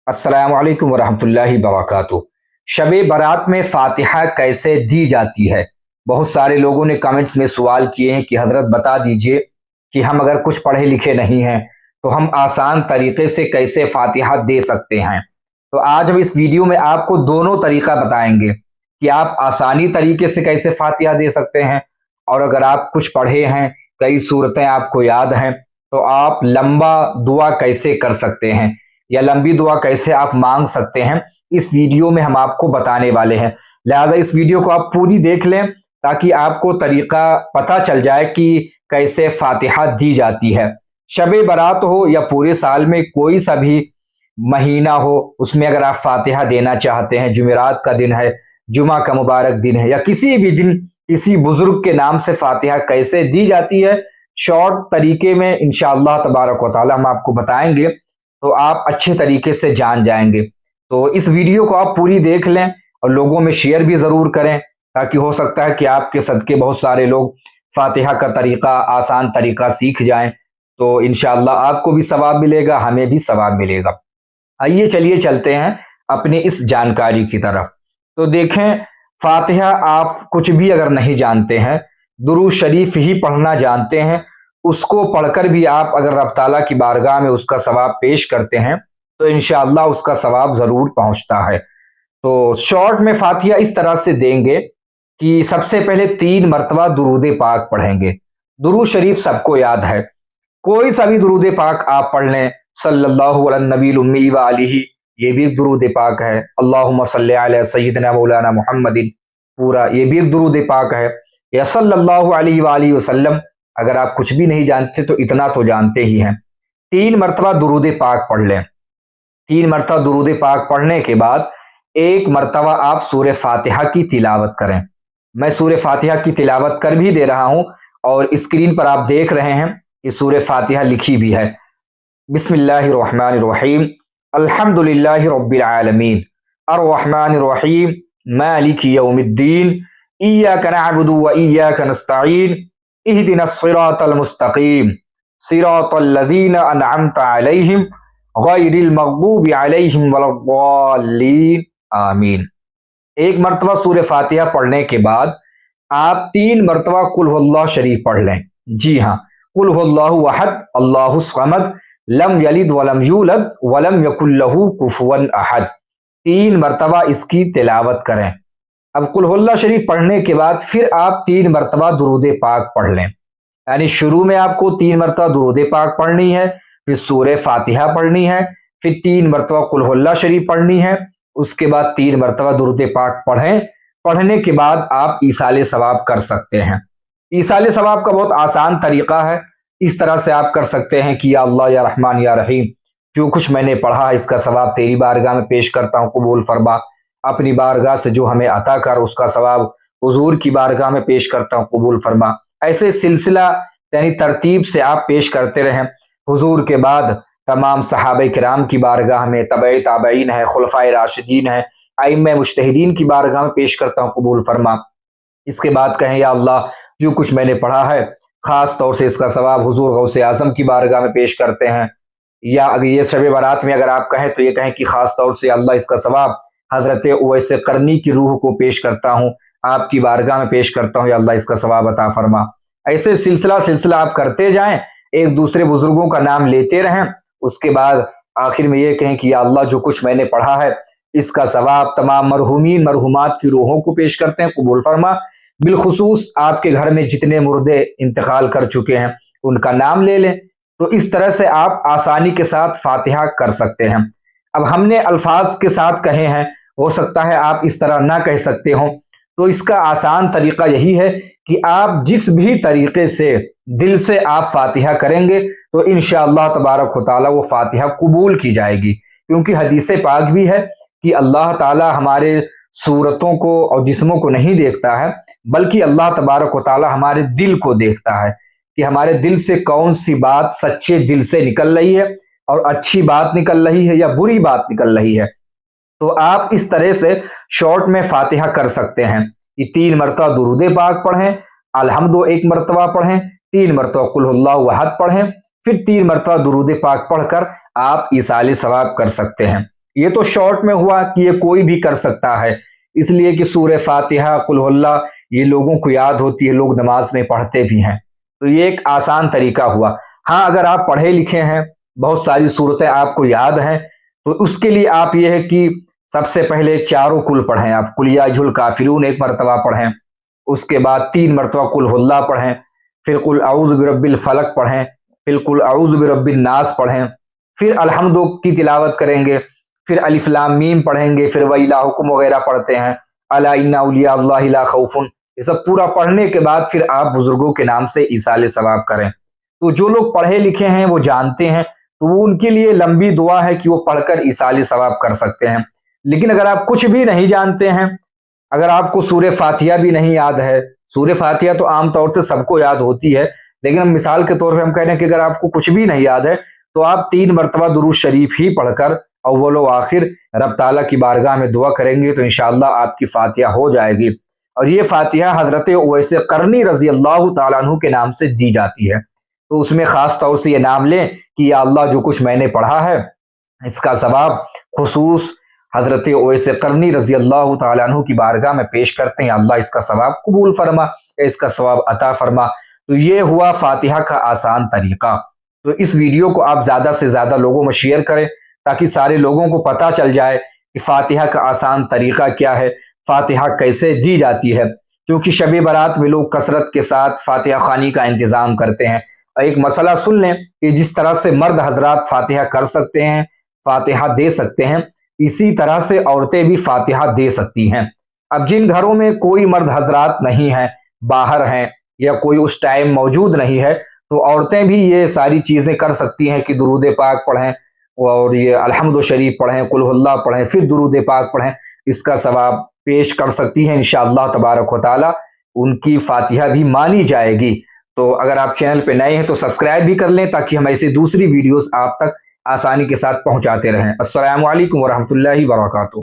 अस्सलाम वालेकुम वरहमतुल्लाहि वबरकातुहू। शब बारात में फातिहा कैसे दी जाती है? बहुत सारे लोगों ने कमेंट्स में सवाल किए हैं कि हजरत बता दीजिए कि हम अगर कुछ पढ़े लिखे नहीं हैं तो हम आसान तरीके से कैसे फातिहा दे सकते हैं। तो आज हम इस वीडियो में आपको दोनों तरीका बताएंगे कि आप आसानी तरीके से कैसे फातिहा दे सकते हैं, और अगर आप कुछ पढ़े हैं, कई सूरतें आपको याद हैं, तो आप लंबा दुआ कैसे कर सकते हैं या लंबी दुआ कैसे आप मांग सकते हैं। इस वीडियो में हम आपको बताने वाले हैं, लिहाजा इस वीडियो को आप पूरी देख लें ताकि आपको तरीका पता चल जाए कि कैसे फातिहा दी जाती है। शब बारात हो या पूरे साल में कोई सा भी महीना हो, उसमें अगर आप फातिहा देना चाहते हैं, जुमेरात का दिन है, जुमा का मुबारक दिन है, या किसी भी दिन किसी बुजुर्ग के नाम से फातिहा कैसे दी जाती है, शॉर्ट तरीके में इंशाअल्लाह तबारक व तआला हम आपको बताएंगे, तो आप अच्छे तरीके से जान जाएंगे। तो इस वीडियो को आप पूरी देख लें और लोगों में शेयर भी ज़रूर करें, ताकि हो सकता है कि आपके सदके बहुत सारे लोग फातिहा का तरीका, आसान तरीका सीख जाएं। तो इंशाअल्लाह आपको भी सवाब मिलेगा, हमें भी सवाब मिलेगा। आइए चलिए चलते हैं अपनी इस जानकारी की तरफ। तो देखें, फातिहा आप कुछ भी अगर नहीं जानते हैं, दुरूद शरीफ ही पढ़ना जानते हैं, उसको पढ़कर भी आप अगर रब ताला की बारगाह में उसका सवाब पेश करते हैं तो इंशाअल्लाह उसका सवाब ज़रूर पहुंचता है। तो शॉर्ट में फातिहा इस तरह से देंगे कि सबसे पहले 3 मरतबा दुरूद पाक पढ़ेंगे। दुरूद शरीफ सबको याद है, कोई सा भी दुरूद पाक आप पढ़ लें, सल्लल्लाहु अला नबील उम्मी व आलिही, ये भी एक दुरूद पाक है। अल्लाहुम्मा सल्ली अला सय्यिदना मौलाना मुहम्मदिन, पूरा ये भी एक दुरूद पाक है। या सल्लल्लाहु अलैहि व आलिहि वसल्लम, अगर आप कुछ भी नहीं जानते तो इतना तो जानते ही हैं। 3 मरतबा दुरूद पाक पढ़ लें। 3 मरतबा दुरूद पाक पढ़ने के बाद 1 मरतबा आप सूरह फातिहा की तिलावत करें। मैं सूरह फातिहा की तिलावत कर भी दे रहा हूं और स्क्रीन पर आप देख रहे हैं कि सूरह फातिहा लिखी भी है। बिस्मिल्लाहिर्रहमानिर्रहीम, अल्हम्दुलिल्लाहि रब्बिल आलमीन, अर्रहमानिर रहीम, मालिकि यौमिद्दीन, इय्याका नअबुदु व इय्याका नस्तईन, इहदिनस सिरातल मुस्तकीम, सिरातल लज़ीना अनअमता अलैहिम, गैरिल मग़दूबि अलैहिम वलद्दाल्लीन, आमीन। 1 मरतबा सूरह फातिहा पढ़ने के बाद आप 3 मरतबा कुल हुवल्लाह शरीफ पढ़ लें। जी हाँ, कुल हुवल्लाहु अहद, अल्लाहु समद, लम यलिद वलम यूलद वलम यकुल लहू कुफुवन अहद। 3 मरतबा इसकी तिलावत करें। अब कुल हुवल्लाह शरीफ पढ़ने के बाद फिर आप 3 मरतबा दुरूद पाक पढ़ लें। यानी शुरू में आपको 3 मरतबा दुरूद पाक पढ़नी है, फिर सूरह फातिहा पढ़नी है, फिर 3 मरतबा कुल हुवल्लाह शरीफ पढ़नी है, उसके बाद 3 मरतबा दुरूद पाक पढ़ें। पढ़ने के बाद आप ईसाले सवाब कर सकते हैं। ईसाले सवाब का बहुत आसान तरीका है। इस तरह से आप कर सकते हैं कि या अल्लाह या रहमान या रहीम, जो कुछ मैंने पढ़ा है इसका सवाब तेरी बारगाह में पेश करता हूँ, कबूल फरमा। अपनी बारगाह से जो हमें अता कर उसका सवाब हुजूर की बारगाह में पेश करता हूँ, कबूल फरमा। ऐसे सिलसिला यानी तरतीब से आप पेश करते रहें। हुजूर के बाद तमाम सहाबे किराम की बारगाह में, तबई ताबईन है, खुलफाए राशिदीन है, आइम्मे मुज्तहिदीन की बारगाह में पेश करता हूँ, कबूल फरमा। इसके बाद कहें या अल्लाह, जो कुछ मैंने पढ़ा है खास तौर से इसका सवाब हुजूर गौसे आजम की बारगाह में पेश करते हैं। या अगर ये शब बारात में अगर आप कहें तो ये कहें कि खास तौर से अल्लाह इसका सवाब हजरत उवैस करनी की रूह को पेश करता हूँ, आपकी बारगाह में पेश करता हूँ, या अल्लाह इसका सवाब अता फरमा। ऐसे सिलसिला सिलसिला आप करते जाएं, एक दूसरे बुजुर्गों का नाम लेते रहें। उसके बाद आखिर में ये कहें कि या अल्लाह, जो कुछ मैंने पढ़ा है इसका सवाब तमाम मरहुमीन मरहुमात की रूहों को पेश करते हैं, कबूल फरमा। बिलखुसूस आपके घर में जितने मुर्दे इंतकाल कर चुके हैं उनका नाम ले लें। तो इस तरह से आप आसानी के साथ फातिहा कर सकते हैं। अब हमने अल्फाज के साथ कहे हैं, हो सकता है आप इस तरह ना कह सकते हो, तो इसका आसान तरीका यही है कि आप जिस भी तरीके से दिल से आप फातिहा करेंगे तो इंशाअल्लाह तबारक व तआला वो फातिहा कबूल की जाएगी। क्योंकि हदीस पाक भी है कि अल्लाह ताला हमारे सूरतों को और जिस्मों को नहीं देखता है, बल्कि अल्लाह तबारक व तआला हमारे दिल को देखता है कि हमारे दिल से कौन सी बात सच्चे दिल से निकल रही है, और अच्छी बात निकल रही है या बुरी बात निकल रही है। तो आप इस तरह से शॉर्ट में फातिहा कर सकते हैं कि 3 मरतबा दुरूद पाक पढ़ें, अलहम्दु 1 मरतबा पढ़ें, 3 मरतबा कुल हुवल्लाहु अहद पढ़ें, फिर 3 मरतबा दुरूद पाक पढ़कर आप ईसाले सवाब कर सकते हैं। ये तो शॉर्ट में हुआ कि ये कोई भी कर सकता है, इसलिए कि सूरह फातिहा, कुल हुवल्लाह ये लोगों को याद होती है, लोग नमाज में पढ़ते भी हैं। तो ये एक आसान तरीका हुआ। हाँ, अगर आप पढ़े लिखे हैं, बहुत सारी सूरतें आपको याद हैं, तो उसके लिए आप ये है कि सबसे पहले चारों कुल पढ़ें। आप कुल या अय्युहल काफिरून एक मरतबा पढ़ें, उसके बाद 3 मरतबा कुल हुवल्लाह पढ़ें, फिर कुल अऊज़ु बिरब्बिल फलक पढ़ें, फिर कुल अऊज़ु बिरब्बिन नास पढ़ें, फिर अलहम्दु की तिलावत करेंगे, फिर अलिफ लाम मीम पढ़ेंगे, फिर व इलाहुकुम वगैरह पढ़ते हैं, अला इन्ना औलिया अल्लाहि ला खौफुन, ये सब पूरा पढ़ने के बाद फिर आप बुजुर्गों के नाम से इसाले सवाब करें। तो जो लोग पढ़े लिखे हैं वो जानते हैं, तो वो उनके लिए लंबी दुआ है कि वो पढ़कर इसाले सवाब कर सकते हैं। लेकिन अगर आप कुछ भी नहीं जानते हैं, अगर आपको सूरह फातिहा भी नहीं याद है, सूरह फातिहा तो आमतौर से सबको याद होती है, लेकिन हम मिसाल के तौर पे हम कह रहे हैं कि अगर आपको कुछ भी नहीं याद है, तो आप 3 मरतबा दुरूद शरीफ ही पढ़कर अव्वल व आखिर रब ताला की बारगाह में दुआ करेंगे, तो इंशाअल्लाह आपकी फातिहा हो जाएगी। और ये फातिहा हजरत उवैस करनी रजी अल्लाह ताला अन्हु के नाम से दी जाती है। तो उसमें खास तौर से ये नाम लें कि या अल्लाह, जो कुछ मैंने पढ़ा है इसका सवाब खुसूस हजरत उवैस करनी रजी अल्लाह ताला अन्हु की बारगाह में पेश करते हैं। अल्लाह इसका सवाब कबूल फरमा, इसका सवाब अता फरमा। तो ये हुआ फातिहा का आसान तरीका। तो इस वीडियो को आप ज़्यादा से ज़्यादा लोगों में शेयर करें, ताकि सारे लोगों को पता चल जाए कि फातिहा का आसान तरीका क्या है, फातिहा कैसे दी जाती है। क्योंकि शब बारात में लोग कसरत के साथ फातिहा खानी का इंतज़ाम करते हैं। और एक मसला सुन लें कि जिस तरह से मर्द हजरात फातिहा कर सकते हैं, फातिहा दे सकते हैं, इसी तरह से औरतें भी फातिहा दे सकती हैं। अब जिन घरों में कोई मर्द हजरात नहीं है, बाहर हैं, या कोई उस टाइम मौजूद नहीं है, तो औरतें भी ये सारी चीज़ें कर सकती हैं कि दुरूद पाक पढ़ें और ये अलहम्दु शरीफ पढ़ें, कुल हुवल्लाह पढ़ें, फिर दुरूद पाक पढ़ें, इसका सवाब पेश कर सकती हैं। इंशाअल्लाह तबारक व तआला उनकी फातिहा भी मानी जाएगी। तो अगर आप चैनल पे नए हैं तो सब्सक्राइब भी कर लें, ताकि हम ऐसी दूसरी वीडियोस आप तक आसानी के साथ पहुंचाते रहें। अस्सलामु अलैकुम व रहमतुल्लाहि व बरकातुहू।